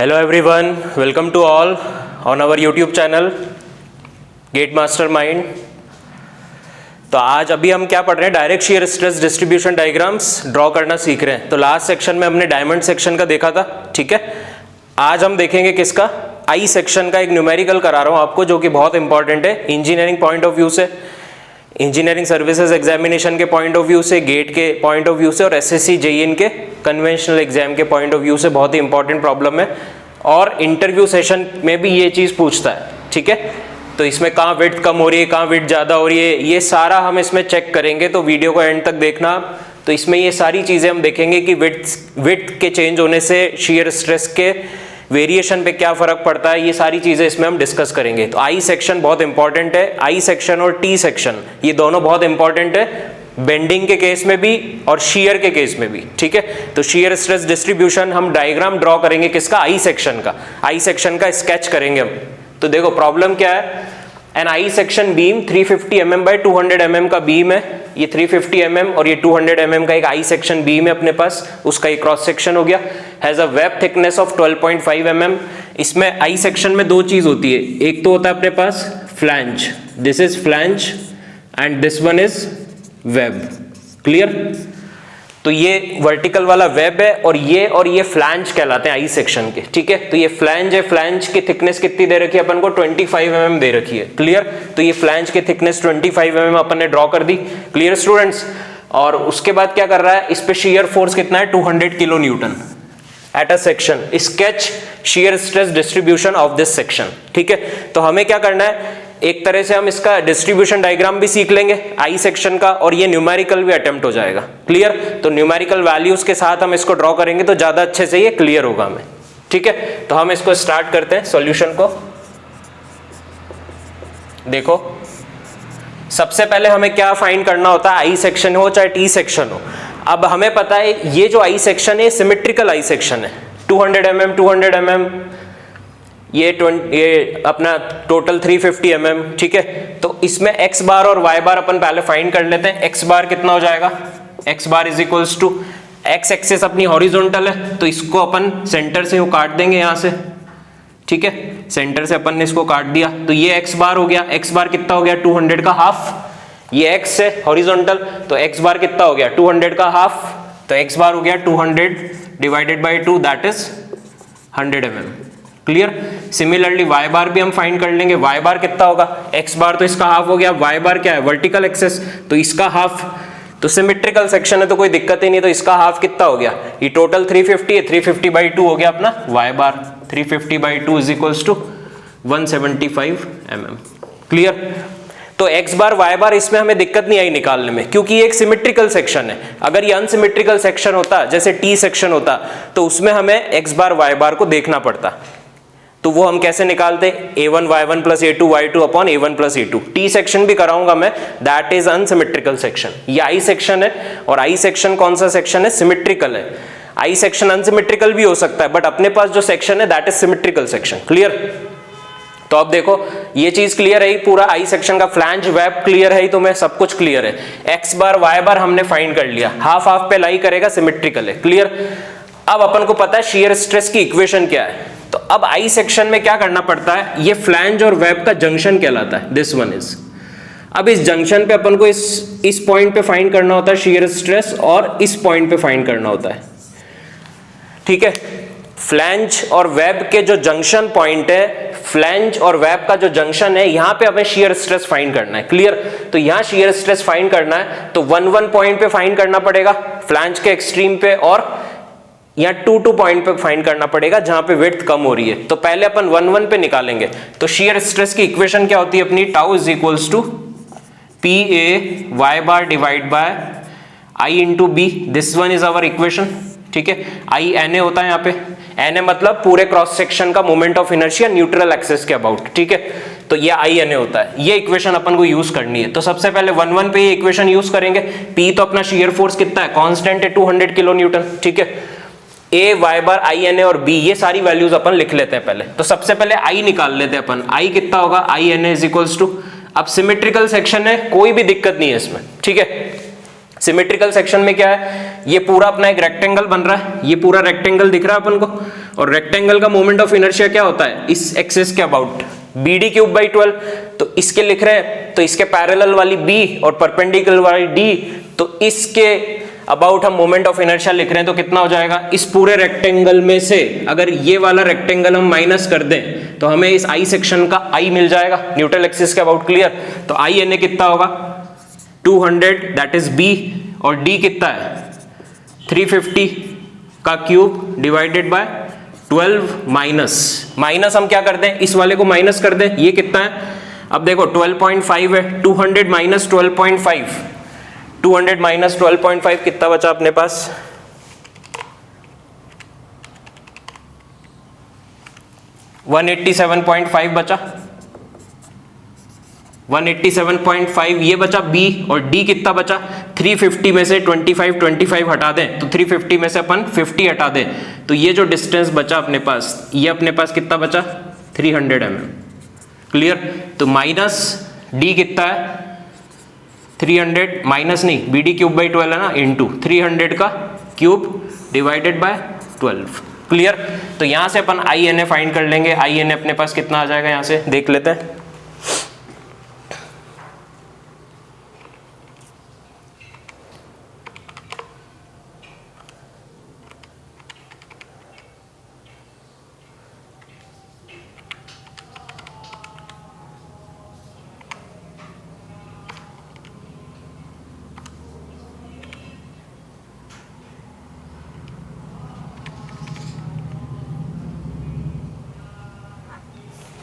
Hello everyone, welcome to all on our YouTube channel GATE Mastermind. तो आज अभी हम क्या पढ़ रहे हैं, direct shear stress distribution diagrams draw करना सीख रहे हैं। तो लास्ट सेक्शन में हमने डायमंड सेक्शन का देखा था, ठीक है। आज हम देखेंगे किसका, आई सेक्शन का। एक न्यूमेरिकल करा रहा हूँ आपको जो कि बहुत इंपॉर्टेंट है इंजीनियरिंग पॉइंट ऑफ व्यू से, इंजीनियरिंग सर्विसेज एग्जामिनेशन के पॉइंट ऑफ व्यू से, गेट के पॉइंट ऑफ व्यू से और एसएससी जेईएन के कन्वेंशनल एग्जाम के पॉइंट ऑफ व्यू से बहुत ही इंपॉर्टेंट प्रॉब्लम है। और इंटरव्यू सेशन में भी ये चीज़ पूछता है, ठीक है। तो इसमें कहाँ विड्थ कम हो रही है, कहाँ विड्थ ज़्यादा हो रही है, ये सारा हम इसमें चेक करेंगे। तो वीडियो को एंड तक देखना। तो इसमें ये सारी चीज़ें हम देखेंगे कि विड्थ के चेंज होने से शियर स्ट्रेस के वेरिएशन पे क्या फ़र्क पड़ता है, ये सारी चीज़ें इसमें हम डिस्कस करेंगे। तो आई सेक्शन बहुत इंपॉर्टेंट है। आई सेक्शन और टी सेक्शन ये दोनों बहुत इंपॉर्टेंट है, बेंडिंग के केस में भी और शियर के केस में भी, ठीक है। तो शियर स्ट्रेस डिस्ट्रीब्यूशन हम डायग्राम ड्रॉ करेंगे किसका, आई सेक्शन का। आई सेक्शन का स्केच करेंगे हम। तो देखो प्रॉब्लम क्या है, an I section beam 350 mm by 200 mm का बीम है। ये 350 mm और ये 200 mm का एक आई सेक्शन बीम है अपने पास, उसका एक क्रॉस सेक्शन हो गया। Has a web thickness of 12.5 mm। इसमें आई सेक्शन में दो चीज होती है, एक तो होता है अपने पास flange, this is flange and this one is web, clear. तो ये वर्टिकल वाला वेब है और ये फ्लैंज कहलाते हैं आई सेक्शन के, ठीक है। तो ये फ्लैंज है, फ्लैंज की थिकनेस कितनी दे रखी है अपन को, 25 mm दे रखी है, क्लियर। तो ये फ्लैंज की थिकनेस 25 mm अपन ने ड्रॉ कर दी, क्लियर स्टूडेंट्स। और उसके बाद क्या कर रहा है, इस पे शियर फोर्स कितना है, 200 kilo Newton at a section. Sketch shear stress distribution of this section, ठीक है। तो हमें क्या करना है, एक तरह से हम इसका डिस्ट्रीब्यूशन डायग्राम भी सीख लेंगे आई सेक्शन का, और ये न्यूमेरिकल भी अटेम्प्ट हो जाएगा, क्लियर। तो न्यूमेरिकल वैल्यूज के साथ हम इसको ड्रॉ करेंगे तो ज्यादा अच्छे से ये क्लियर होगा हमें, ठीक है। तो हम इसको स्टार्ट करते हैं सॉल्यूशन को। देखो सबसे पहले हमें क्या फाइंड करना होता है, आई सेक्शन हो चाहे टी सेक्शन हो। अब हमें पता है ये जो आई सेक्शन है सिमेट्रिकल आई सेक्शन है, 200 mm 200 mm, ये अपना टोटल 350 mm, ठीक है। तो इसमें x बार और y बार अपन पहले फाइंड कर लेते हैं। x बार कितना हो जाएगा, x bar is equals to, x axis अपनी हॉरिजॉन्टल है तो इसको अपन सेंटर से काट देंगे यहाँ से, ठीक है। सेंटर से अपन ने इसको काट दिया तो ये x बार हो गया। x बार कितना हो गया, 200 का हाफ। ये x है हॉरिजॉन्टल तो x बार कितना हो गया, 200 का हाफ। तो x बार हो गया 200 divided by 2 that is 100 mm, clear. Similarly y बार भी हम फाइंड कर लेंगे। y बार कितना होगा, x बार तो इसका हाफ हो गया, y बार क्या है वर्टिकल एक्सेस तो इसका हाफ। तो सिमेट्रिकल सेक्शन है तो कोई दिक्कत ही नहीं, तो इसका हाफ कितना हो गया, ये टोटल 350 है, 350 बाई 2 हो गया अपना y bar. 350 by 2 is equals to 175 mm, clear. तो x बार y बार इसमें हमें दिक्कत नहीं आई निकालने में, क्योंकि ये एक सिमेट्रिकल सेक्शन है। अगर ये अनसिमेट्रिकल सेक्शन होता जैसे टी सेक्शन होता तो उसमें हमें x बार y बार को देखना पड़ता। तो वो हम कैसे निकालते, a1 y1 plus a2 y2 upon a1 plus a2। T section भी कराऊंगा मैं, दैट इज अनसिमेट्रिकल सेक्शन। ये आई सेक्शन है और आई सेक्शन कौन सा सेक्शन है, सिमेट्रिकल है। आई सेक्शन अनसिमेट्रिकल भी हो सकता है बट अपने पास जो सेक्शन है that is symmetrical section, clear. तो अब देखो ये चीज क्लियर है, पूरा आई सेक्शन का फ्लैंज वेब क्लियर है, तुम्हें सब कुछ क्लियर है। एक्स बार वाई बार हमने फाइंड कर लिया, हाफ हाफ पे लाई करेगा, सिमेट्रिकल है, क्लियर। अब अपन को पता है शियर स्ट्रेस की इक्वेशन क्या है। तो अब आई सेक्शन में क्या करना पड़ता है, ये फ्लैंज और वेब का जंक्शन कहलाता है, दिस वन इज। अब इस जंक्शन पे अपन को इस पॉइंट पे फाइंड करना होता है शियर स्ट्रेस और इस पॉइंट पे फाइंड करना होता है, ठीक है। फ्लैंज और वेब के जो जंक्शन पॉइंट है, फ्लैंज और वेब का जो जंक्शन है, यहां पे हमें शियर स्ट्रेस फाइंड करना है, क्लियर। तो यहां शियर स्ट्रेस फाइंड करना है तो 1 पॉइंट पे फाइंड करना पड़ेगा फ्लैंज के एक्सट्रीम पे, और यहाँ 2 पॉइंट पे फाइंड करना पड़ेगा जहां पे विड्थ कम हो रही है। तो पहले अपन 1 पे निकालेंगे। तो शियर स्ट्रेस की इक्वेशन क्या होती है अपनी, tau is equals to P A Y bar divide by I into B, this one is our equation, ठीक है। आई एन ए होता है यहाँ पे, एन ए मतलब पूरे क्रॉस सेक्शन का moment of inertia neutral axis के अबाउट, ठीक है। तो ये आई एन ए होता है, ये इक्वेशन अपन को यूज करनी है। तो सबसे पहले 1 पे ये इक्वेशन यूज करेंगे। पी तो अपना शियर फोर्स कितना है, कांस्टेंट है 200 किलो न्यूटन, ठीक है। ए वाई बार आई एन ए और बी, ये सारी वैल्यूज अपन लिख लेते हैं पहले। तो सबसे पहले आई निकाल लेते हैं अपन। आई कितना होगा, I N A is equals to, अब सिमेट्रिकल सेक्शन है कोई भी दिक्कत नहीं है इसमें, ठीक है। सिमेट्रिकल सेक्शन में क्या है, ये पूरा अपना एक रेक्टेंगल बन रहा है, ये पूरा रेक्टेंगल दिख रहा है अपन को, और रेक्टेंगल का मोमेंट ऑफ इनर्शिया क्या होता है इस एक्सिस के अबाउट, BD क्यूब बाई 12। तो इसके लिख रहे हैं तो इसके पैरेलल वाली B और परपेंडिकुलर वाली D, तो इसके अबाउट हम मोमेंट ऑफ इनर्शिया लिख रहे हैं तो कितना हो जाएगा, इस पूरे रेक्टेंगल में से अगर ये वाला रेक्टेंगल हम माइनस कर दें तो हमें इस आई सेक्शन का आई मिल जाएगा न्यूट्रल एक्सिस के अबाउट। क्लियर? तो आई एन ए कितना होगा 200, दैट इज बी, और डी कितना है 350 का क्यूब डिवाइडेड बाय 12 माइनस हम क्या कर दें, इस वाले को माइनस कर दें, ये कितना है, अब देखो 12.5 है, 200 माइनस 12.5, 200 माइनस 12.5 कितना बचा अपने पास, 187.5 बचा, 187.5 ये बचा बी, और डी कितना बचा 350 में से 25 हटा दें तो 350 में से अपन 50 हटा दें तो ये जो डिस्टेंस बचा अपने पास, ये अपने पास कितना बचा 300 mm। क्लियर? तो माइनस डी कितना है 300, माइनस नहीं बी डी क्यूब बाई 12 है ना, इंटू 300 का क्यूब डिवाइडेड बाय 12। क्लियर? तो यहां से अपन आई एन ए फाइंड कर लेंगे, आई एन ए अपने पास कितना आ जाएगा यहां से देख लेते हैं।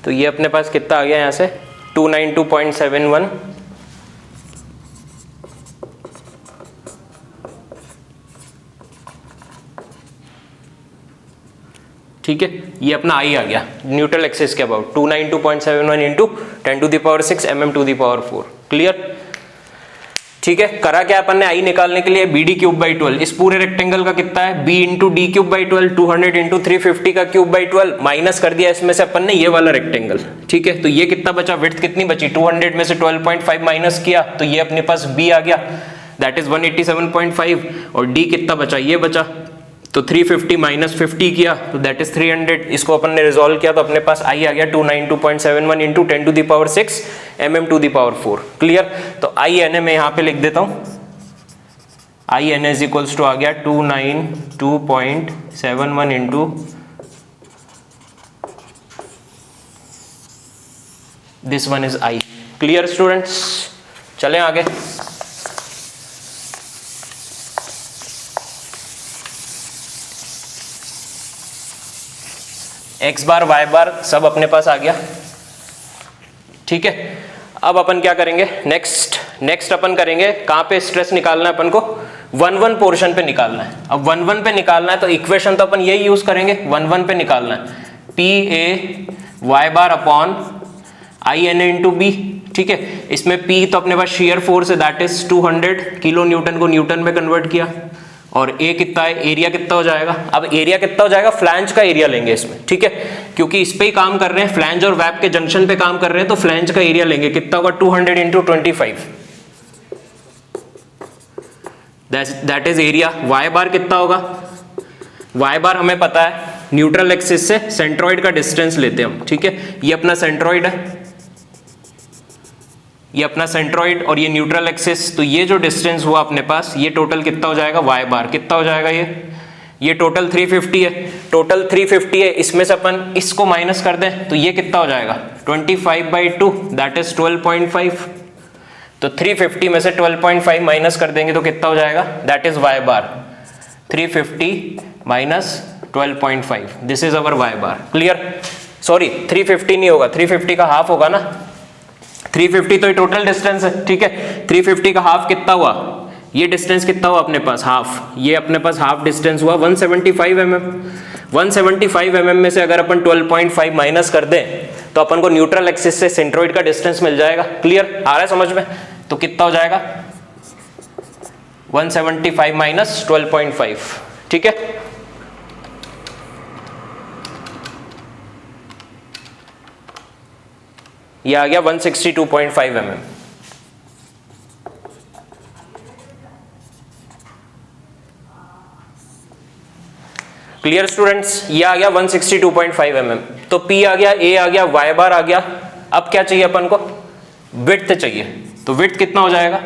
तो ये अपने पास कितना आ गया यहाँ से 292.71, ठीक है, ये अपना आई आ गया न्यूट्रल एक्सिस के अबाउट 292.71 इंटू 10⁶ mm⁴। क्लियर? ठीक है, करा क्या अपन ने आई निकालने के लिए बी डी क्यूब बाई 12, इस पूरे रेक्टेंगल का कितना है B into D cube by 12, 200 into 350 का क्यूब बाई 12, माइनस कर दिया इसमें से अपन ने ये वाला रेक्टेंगल। ठीक है, तो ये कितना बचा, विड्थ कितनी बची 200 में से 12.5 माइनस किया तो ये अपने पास बी आ गया, दैट इज 187.5, और डी कितना बचा, ये बचा, तो 350 माइनस 50 किया तो दैट इज 300। इसको अपन ने रिजॉल्व किया तो अपने पास आई आ गया 292.71 इंटू 10⁶ mm⁴। क्लियर? तो आई एन ए में यहाँ पे लिख देता हूँ, I N A equals to आ गया 292.71 into this one is I. Clear students? चलें आगे। एक्स बार वाई बार सब अपने पास आ गया। ठीक है, अब अपन क्या करेंगे, नेक्स्ट अपन करेंगे कहाँ पे स्ट्रेस निकालना है अपन को, 1-1 पोर्शन पे निकालना है। अब 1-1 पे निकालना है तो इक्वेशन तो अपन यही यूज करेंगे, 1-1 पे निकालना है P A Y bar upon I N A into B. ठीक है, इसमें पी तो अपने पास शेयर फोर्स है, दैट इज 200 किलो न्यूटन को न्यूटन में कन्वर्ट किया, और ए कितना है, एरिया कितना हो जाएगा, अब एरिया कितना हो जाएगा, फ्लैंज का एरिया लेंगे इसमें। ठीक है, क्योंकि इस पे ही काम कर रहे हैं, फ्लैंज और वैप के जंक्शन पे काम कर रहे हैं, तो फ्लैंज का एरिया लेंगे, कितना होगा 200 into 25, that is area. Y bar कितना होगा, वाई बार हमें पता है न्यूट्रल एक्सिस से सेंट्रॉइड का डिस्टेंस लेते हैं हम। ठीक है, ये अपना सेंट्रॉइड है, ये अपना सेंट्रॉइड और ये न्यूट्रल एक्सिस, तो ये जो डिस्टेंस हुआ अपने पास, ये टोटल कितना हो जाएगा, वाई बार कितना हो जाएगा, ये टोटल 350 है, टोटल 350 है, इसमें से अपन इसको माइनस कर दें तो ये कितना हो जाएगा 25/2, दैट इज 12.5। तो 350 में से 12.5 माइनस कर देंगे तो कितना हो जाएगा, that is Y bar 350 minus 12.5, this is our Y bar. Clear? Sorry 350 नहीं होगा, 350 का हाफ होगा ना, 350 तो ये टोटल डिस्टेंस है। ठीक है, 350 का हाफ कितना हुआ, ये डिस्टेंस कितना हुआ अपने पास, हाफ, ये अपने पास हाफ डिस्टेंस हुआ 175 mm। 175 mm में से अगर अपन 12.5 माइनस कर दें तो अपन को न्यूट्रल एक्सिस से सेंट्रॉइड का डिस्टेंस मिल जाएगा। क्लियर? आ रहा है समझ में? तो कितना हो जाएगा 175 माइनस 12.5। ठीक है, ये आ गया 162.5 mm। क्लियर स्टूडेंट्स, ये आ गया 162.5 mm, तो P आ गया, A आ गया, Y बार आ गया। अब क्या चाहिए अपन को, विड्थ चाहिए, तो विड्थ कितना हो जाएगा,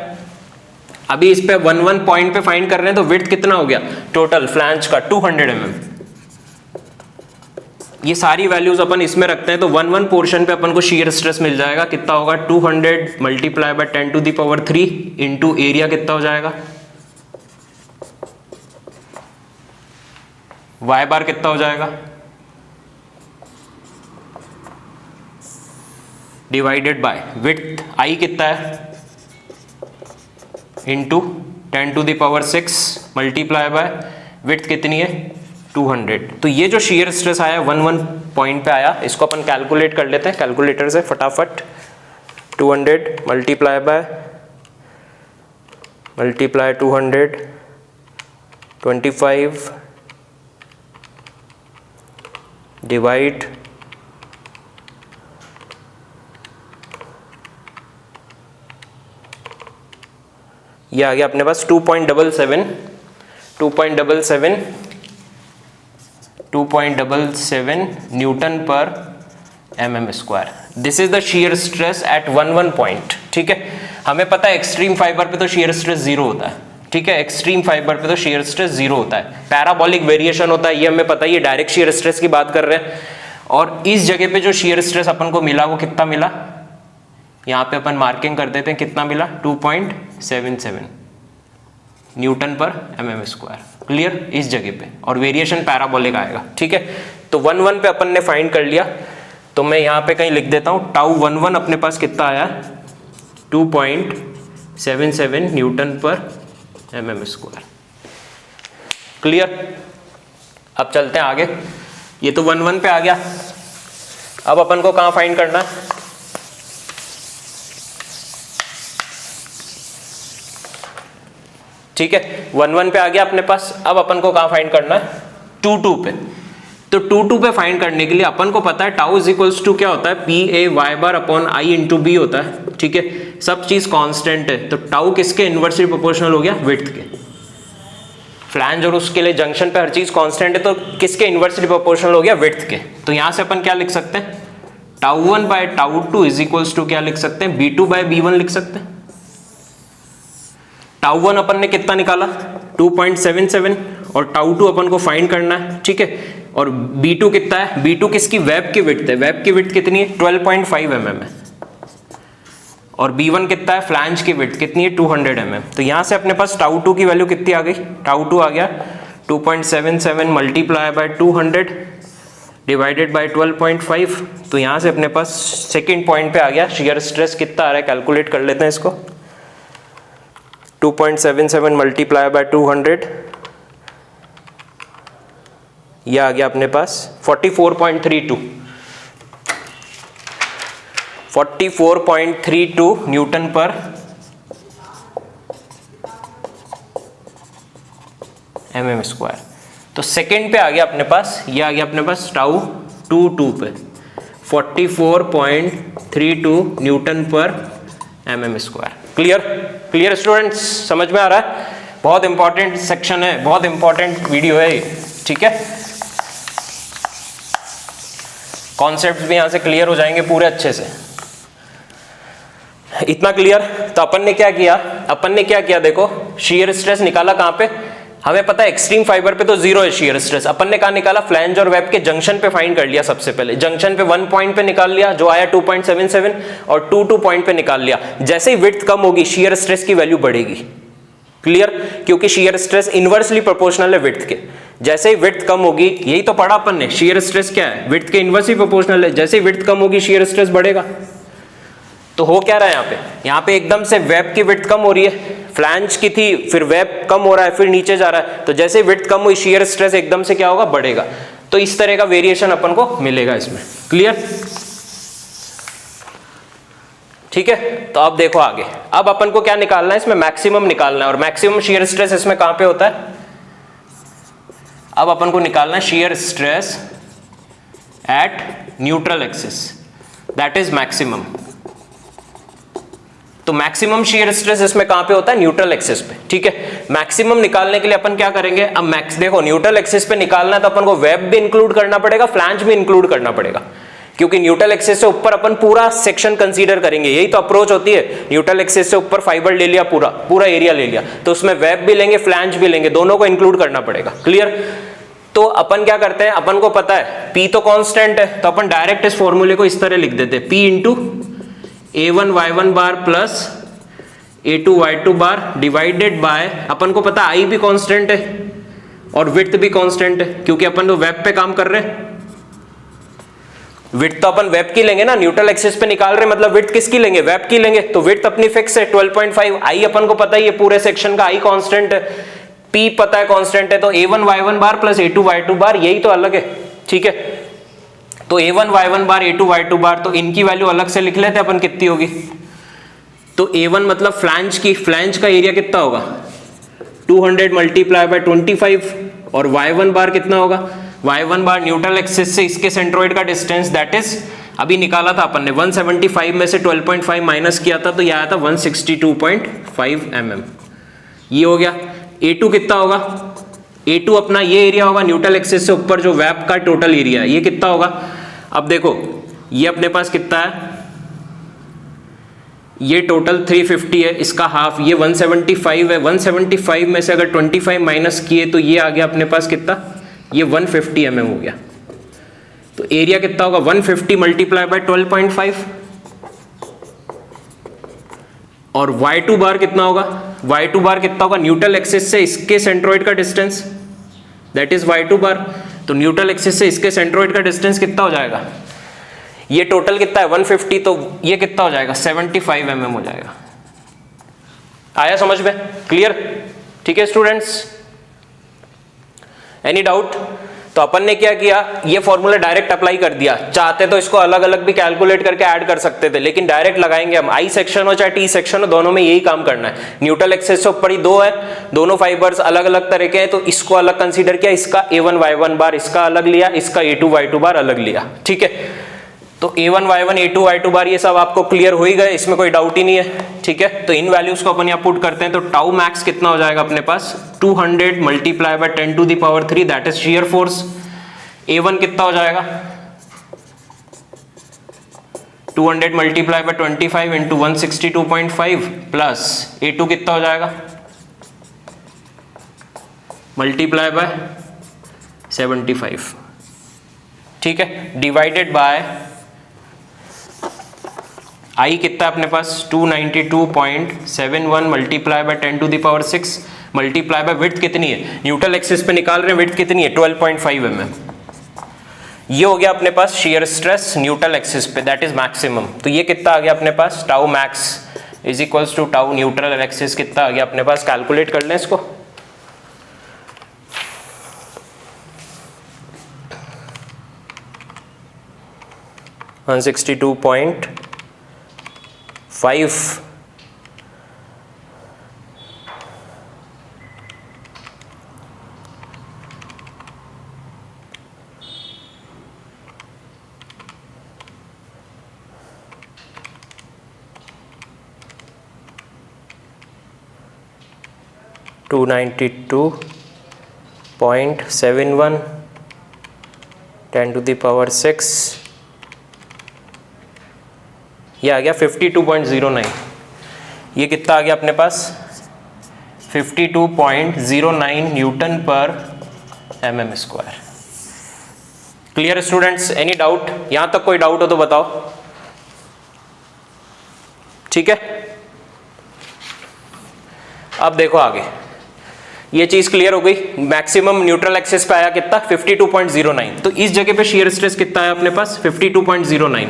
अभी इस पे 1 पॉइंट पे फाइंड कर रहे हैं, तो विड्थ कितना हो गया टोटल फ्लैंज का 200 mm। ये सारी वैल्यूज अपन इसमें रखते हैं, तो 1 पोर्शन पे अपन को शीयर स्ट्रेस मिल जाएगा, कितना होगा 200 मल्टीप्लाई बाय 10⁻³ इंटू एरिया कितना हो जाएगा, Y बार कितना हो जाएगा, डिवाइडेड बाय विड्थ I कितना है, इंटू 10⁻⁶ मल्टीप्लाई बाय विड्थ कितनी है 200। तो ये जो शीयर स्ट्रेस आया 1 पॉइंट पे आया, इसको अपन कैलकुलेट कर लेते हैं कैलकुलेटर से फटाफट। 200 मल्टीप्लाई 200 25 डिवाइड ये आ गया अपने पास 2.77 न्यूटन पर mm²। This is the shear stress eight 1 point. ठीक है, हमें पता है एक्सट्रीम फाइबर पे तो शीयर स्ट्रेस जीरो होता है। ठीक है, एक्सट्रीम फाइबर पे तो शीयर स्ट्रेस जीरो होता है, पैराबोलिक वेरिएशन होता है, ये हमें पता है, ये डायरेक्ट शीयर स्ट्रेस की बात कर रहे हैं। और इस जगह पे जो शीयर स्ट्रेस अपन को मिला वो कितना मिला, यहाँ पे अपन मार्किंग कर देते हैं, कितना मिला 2.77 न्यूटन पर mm²। क्लियर, इस जगह पे, और वेरिएशन पैराबोलिक आएगा। ठीक है, तो 1 पे अपन ने फाइंड कर लिया, तो मैं यहाँ पे कहीं लिख देता हूँ τ11 अपने पास कितना आया 2.77 न्यूटन पर mm²। क्लियर, अब चलते हैं आगे। ये तो 1 पे आ गया, अब अपन को कहाँ फाइंड करना है, ठीक है 1 पे आ गया अपने पास। अब अपन को कहाँ फाइंड करना है 2 पे। तो 2 पे फाइंड करने के लिए अपन को पता है टाउ इज इक्वल्स टू क्या होता है, P A Y bar upon I into B होता है। ठीक है, सब चीज कांस्टेंट है, तो टाउ किसके इनवर्सली प्रोपोर्शनल हो गया, विड्थ के। फ्लैंज और उसके लिए जंक्शन पे हर चीज कांस्टेंट है, तो किसके इनवर्सली प्रोपोर्शनल हो गया, विड्थ के। तो यहां से अपन क्या लिख सकते हैं, τ1 बाय τ2 इज इक्वल्स टू क्या लिख सकते हैं, b2 बाय b1 लिख सकते हैं। τ1 अपन ने कितना निकाला 2.77 और τ2 अपन को फाइंड करना है। ठीक है, और b2 कितना है, b2 किसकी, वेब की विड्थ है, वेब की विड्थ कितनी है 12.5 mm है, और b1 कितना है, फ्लैंज की विड्थ कितनी है 200 mm। तो यहां से अपने पास τ2 की वैल्यू कितनी आ गई, τ2 आ गया 2.77 मल्टीप्लाई बाय 200 डिवाइडेड बाय 12.5। तो यहां से अपने पास सेकेंड पॉइंट पे आ गया, शियर स्ट्रेस कितना आ रहा है, कैलकुलेट कर लेते हैं इसको। 2.77 मल्टीप्लाई बाय 200, ये आ गया अपने पास 44.32 न्यूटन पर mm²। तो सेकेंड पे आ गया अपने पास, ये आ गया अपने पास τ2 पे 44.32 न्यूटन पर mm²। क्लियर, क्लियर स्टूडेंट्स, समझ में आ रहा है। बहुत इंपॉर्टेंट सेक्शन है, बहुत इंपॉर्टेंट वीडियो है ये। ठीक है, कॉन्सेप्ट भी यहां से क्लियर हो जाएंगे पूरे अच्छे से। इतना क्लियर। तो अपन ने क्या किया, देखो शीयर स्ट्रेस निकाला कहां पे, हमें पता है एक्सट्रीम फाइबर पे तो जीरो है शीयर स्ट्रेस। अपन ने कहा निकाला, फ्लैंज और वेब के जंक्शन पे फाइंड कर लिया। सबसे पहले जंक्शन पे 1 पॉइंट पे निकाल लिया जो आया 2.77, और 2 पॉइंट पे निकाल लिया। जैसे ही विड्थ कम होगी शीयर स्ट्रेस की वैल्यू बढ़ेगी। क्लियर, क्योंकि शीयर स्ट्रेस इनवर्सली प्रोपोर्शनल है विड्थ के। जैसे ही विड्थ कम होगी, यही तो पढ़ा अपन ने, शीयर स्ट्रेस क्या है, विड्थ के इनवर्सली प्रोपोर्शनल है। जैसे ही विड्थ कम होगी शीयर स्ट्रेस बढ़ेगा। तो हो क्या रहा है यहाँ पे एकदम से वेब की विड्थ कम हो रही है, फ्लैंज की थी, फिर वेब कम हो रहा है, फिर नीचे जा रहा है। तो जैसे विड्थ कम हुई शीयर स्ट्रेस एकदम से क्या होगा, बढ़ेगा। तो इस तरह का वेरिएशन अपन को मिलेगा इसमें। क्लियर, ठीक है। तो अब देखो आगे, अब अपन को क्या निकालना है, इसमें मैक्सिमम निकालना है। और मैक्सिमम शीयर स्ट्रेस इसमें कहां पे होता है, अब अपन को निकालना है shear stress eight neutral axis, that is maximum. तो मैक्सिमम शियर स्ट्रेस इसमें कहां पे होता है? न्यूट्रल एक्सिस पे। ठीक है, मैक्सिमम निकालने के लिए अपन क्या करेंगे? अब मैक्स देखो न्यूट्रल एक्सिस पे निकालना है तो अपन को वेब भी इंक्लूड करना पड़ेगा, फ्लैंज भी इंक्लूड करना पड़ेगा, क्योंकि न्यूट्रल एक्सिस से ऊपर अपन पूरा सेक्शन कंसीडर करेंगे। यही तो अप्रोच होती है, न्यूट्रल एक्सिस से ऊपर फाइबर ले लिया, पूरा एरिया ले लिया, तो उसमें वेब भी लेंगे, फ्लैंज भी लेंगे, दोनों को इंक्लूड करना पड़ेगा। क्लियर? तो अपन क्या करते हैं, अपन को पता है P तो कांस्टेंट है, तो अपन डायरेक्ट इस फॉर्मूले को इस तरह लिख देते हैं, P into A1 Y1 bar plus A2 Y2 bar divided by, अपन को पता I भी कांस्टेंट है और विड्थ भी कांस्टेंट है, क्योंकि अपन तो वेब पे काम कर रहे हैं। विड्थ तो अपन वेब की लेंगे ना, न्यूट्रल एक्सिस पे निकाल रहे हैं, मतलब विड्थ किसकी लेंगे? वेब की लेंगे। तो विड्थ अपनी फिक्स है 12.5, I अपन को पता ही है पूरे सेक्शन का I कांस्टेंट है, P पता है कांस्टेंट है, तो A1 Y1 bar plus A2 Y2 बार, यही तो अलग है। ठीक है, तो A1 Y1 बार A2 Y2 बार, तो इनकी वैल्यू अलग से लिख लेते अपन कितनी होगी। तो A1 मतलब फ्लैंज का एरिया कितना होगा? 200 मल्टीप्लाई बाय 25, और Y1 बार कितना होगा? Y1 बार न्यूट्रल एक्सिस से इसके सेंट्रोइड का डिस्टेंस, दैट इज अभी निकाला था अपन ने 175 में से 12.5 माइनस किया था, तो यह आया था 162.5 mm। ये हो गया। A2 कितना होगा? A2 अपना ये एरिया होगा न्यूट्रल एक्सिस से ऊपर जो वेब का टोटल एरिया है, ये कितना होगा? अब देखो ये अपने पास कितना है, ये टोटल 350 है, इसका हाफ ये 175 है, 175 में से अगर 25 माइनस किए तो ये आ गया अपने पास कितना? ये 150 mm हो गया। तो एरिया कितना होगा? 150 मल्टीप्लाई बाय 12.5, और Y2 बार कितना होगा? Y2 बार कितना होगा? न्यूट्रल एक्सिस से इसके सेंट्रोइड का डिस्टेंस, दैट इज Y2 बार। तो न्यूट्रल एक्सिस से इसके सेंट्रोइड का डिस्टेंस कितना हो जाएगा? ये टोटल कितना है? 150, तो ये कितना हो जाएगा? 75 mm हो जाएगा। आया समझ में? क्लियर? ठीक है स्टूडेंट्स, एनी डाउट? तो अपन ने क्या किया, ये फॉर्मूला डायरेक्ट अप्लाई कर दिया। चाहते तो इसको अलग अलग भी कैलकुलेट करके ऐड कर सकते थे, लेकिन डायरेक्ट लगाएंगे हम। आई सेक्शन हो चाहे टी सेक्शन हो, दोनों में यही काम करना है। न्यूट्रल एक्सिस से ऊपर ही दो है, दोनों फाइबर्स अलग अलग तरह के हैं, तो इसको अलग कंसीडर किया, इसका A1 Y1 बार इसका अलग लिया, इसका A2 Y2 बार अलग लिया। ठीक है, तो A1 Y1 A2 Y2 बार ये सब आपको क्लियर हो ही गए, इसमें कोई डाउट ही नहीं है। ठीक है, तो इन वैल्यूज को अपन यहाँ पुट करते हैं, तो टाउ मैक्स कितना हो जाएगा अपने पास? 200 multiply by 10 to the power 3, that is shear force. A1 कितना हो जाएगा? 200 multiply bye 25 into 162.5 plus A2 कितना हो जाएगा? Multiply by 75। ठीक है, डिवाइडेड बाय I कितना है अपने पास? 292.71 multiply by 10 to the power 6 multiply by width कितनी है? न्यूट्रल एक्सिस पे निकाल रहे हैं, विड्थ कितनी है? 12.5 mm। ये हो गया अपने पास शियर स्ट्रेस न्यूट्रल एक्सिस पे, दैट इज मैक्सिमम। तो ये कितना आ गया अपने पास? Tau max is equals to tau neutral axis कितना आ गया अपने पास? कैलकुलेट कर लें इसको। वन 162.5 292.71 10 टू द पावर 6, ये आ गया 52.09। ये कितना आ गया अपने पास? 52.09 न्यूटन पर mm square. Clear students? Any doubt? यहां तक कोई डाउट हो तो बताओ। ठीक है, अब देखो आगे, ये चीज क्लियर हो गई। मैक्सिमम न्यूट्रल एक्सिस पे आया कितना? 52.09। तो इस जगह पे शियर स्ट्रेस कितना है अपने पास? 52.09।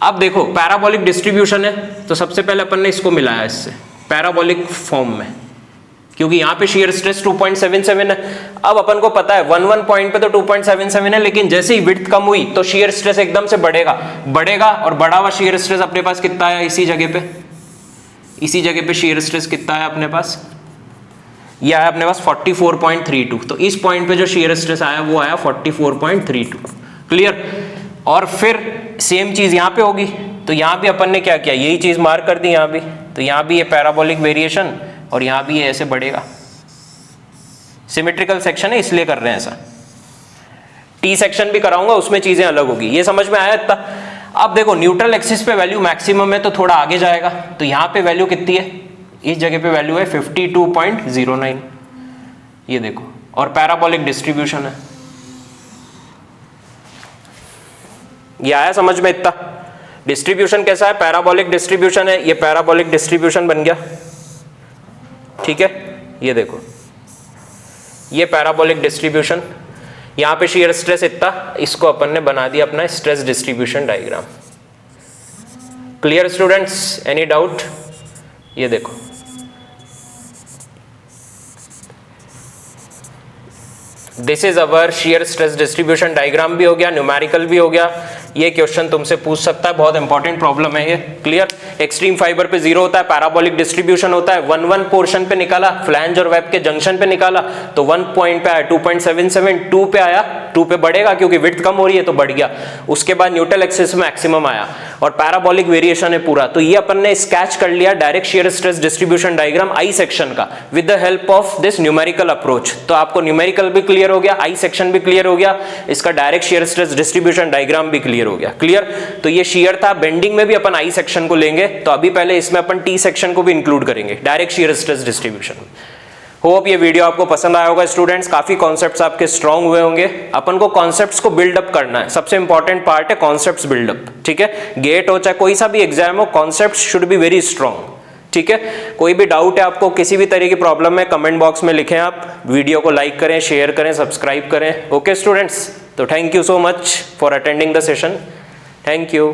अब देखो पैराबोलिक डिस्ट्रीब्यूशन है, तो सबसे पहले अपन ने इसको मिलाया इससे पैराबोलिक फॉर्म में, क्योंकि यहाँ पे शियर स्ट्रेस 2.77 है। अब अपन को पता है 1 पॉइंट पे तो 2.77 है, लेकिन जैसे ही विड्थ कम हुई तो शियर स्ट्रेस एकदम से बढ़ेगा, और बढ़ा हुआ शियर स्ट्रेस अपने पास कितना है? इसी जगह पे शियर स्ट्रेस कितना है अपने पास? ये आया अपने पास 44.32। तो इस पॉइंट पे जो शियर स्ट्रेस आया वो आया 44.32। क्लियर? और फिर सेम चीज यहाँ पे होगी, तो यहाँ भी अपन ने क्या किया, यही चीज़ मार्क कर दी यहाँ भी, तो यहाँ भी ये पैराबोलिक वेरिएशन और यहाँ भी ये ऐसे बढ़ेगा। सिमेट्रिकल सेक्शन है इसलिए कर रहे हैं ऐसा। टी सेक्शन भी कराऊंगा, उसमें चीज़ें अलग होगी। ये समझ में आया इतना? अब देखो न्यूट्रल एक्सिस पे वैल्यू मैक्सिमम है तो थोड़ा आगे जाएगा, तो यहाँ पे वैल्यू कितनी है, इस जगह पे वैल्यू है 52.09, ये देखो, और पैराबोलिक डिस्ट्रीब्यूशन है। ये आया समझ में इतना? डिस्ट्रीब्यूशन कैसा है, पैराबोलिक डिस्ट्रीब्यूशन है, ये पैराबोलिक डिस्ट्रीब्यूशन बन गया, ठीक है। ये देखो ये पैराबोलिक डिस्ट्रीब्यूशन, यहाँ पे शियर स्ट्रेस इतना, इसको अपन ने बना दिया अपना stress distribution diagram. Clear students, any doubt? ये देखो this is our shear stress distribution diagram भी हो गया, न्यूमेरिकल भी हो गया। ये क्वेश्चन तुमसे पूछ सकता है, बहुत इंपॉर्टेंट प्रॉब्लम है ये। क्लियर? एक्सट्रीम फाइबर पे 0 होता है, पैराबोलिक डिस्ट्रीब्यूशन होता है, 1 पोर्शन पे निकाला, फ्लैंज और वेब के जंक्शन पे निकाला तो 1 पॉइंट पे आया 2.77, 2 पे आया, 2 पे बढ़ेगा क्योंकि विड्थ कम हो रही है तो बढ़ गया। उसके बाद न्यूट्रल एक्सिस मैक्सिमम आया और पैराबोलिक वेरिएशन है पूरा। तो ये अपन ने स्केच कर लिया direct shear stress distribution diagram I section का with the help of this numerical approach. तो आपको न्यूमेरिकल भी क्लियर हो गया, आई सेक्शन भी क्लियर हो गया, इसका direct shear stress distribution diagram भी क्लियर हो गया। क्लियर? तो ये शियर था, बेंडिंग में भी अपन आई सेक्शन को लेंगे, तो अभी पहले इसमें अपन टी सेक्शन को भी इंक्लूड करेंगे direct shear stress distribution. Hope ये वीडियो आपको पसंद आया होगा स्टूडेंट्स, काफी कॉन्सेप्ट्स आपके स्ट्रांग हुए होंगे। अपन को कॉन्सेप्ट्स को बिल्डअप करना है, सबसे इंपॉर्टेंट पार्ट है कॉन्सेप्ट्स बिल्डअप, ठीक है। गेट हो चाहे कोई सा भी एग्जाम हो, concepts should be very strong, ठीक है। कोई भी डाउट है आपको, किसी भी तरह की प्रॉब्लम है, कमेंट बॉक्स में लिखें आप। वीडियो को लाइक करें, शेयर करें, सब्सक्राइब करें। ओके स्टूडेंट्स, तो thank you so much for attending the session. Thank you.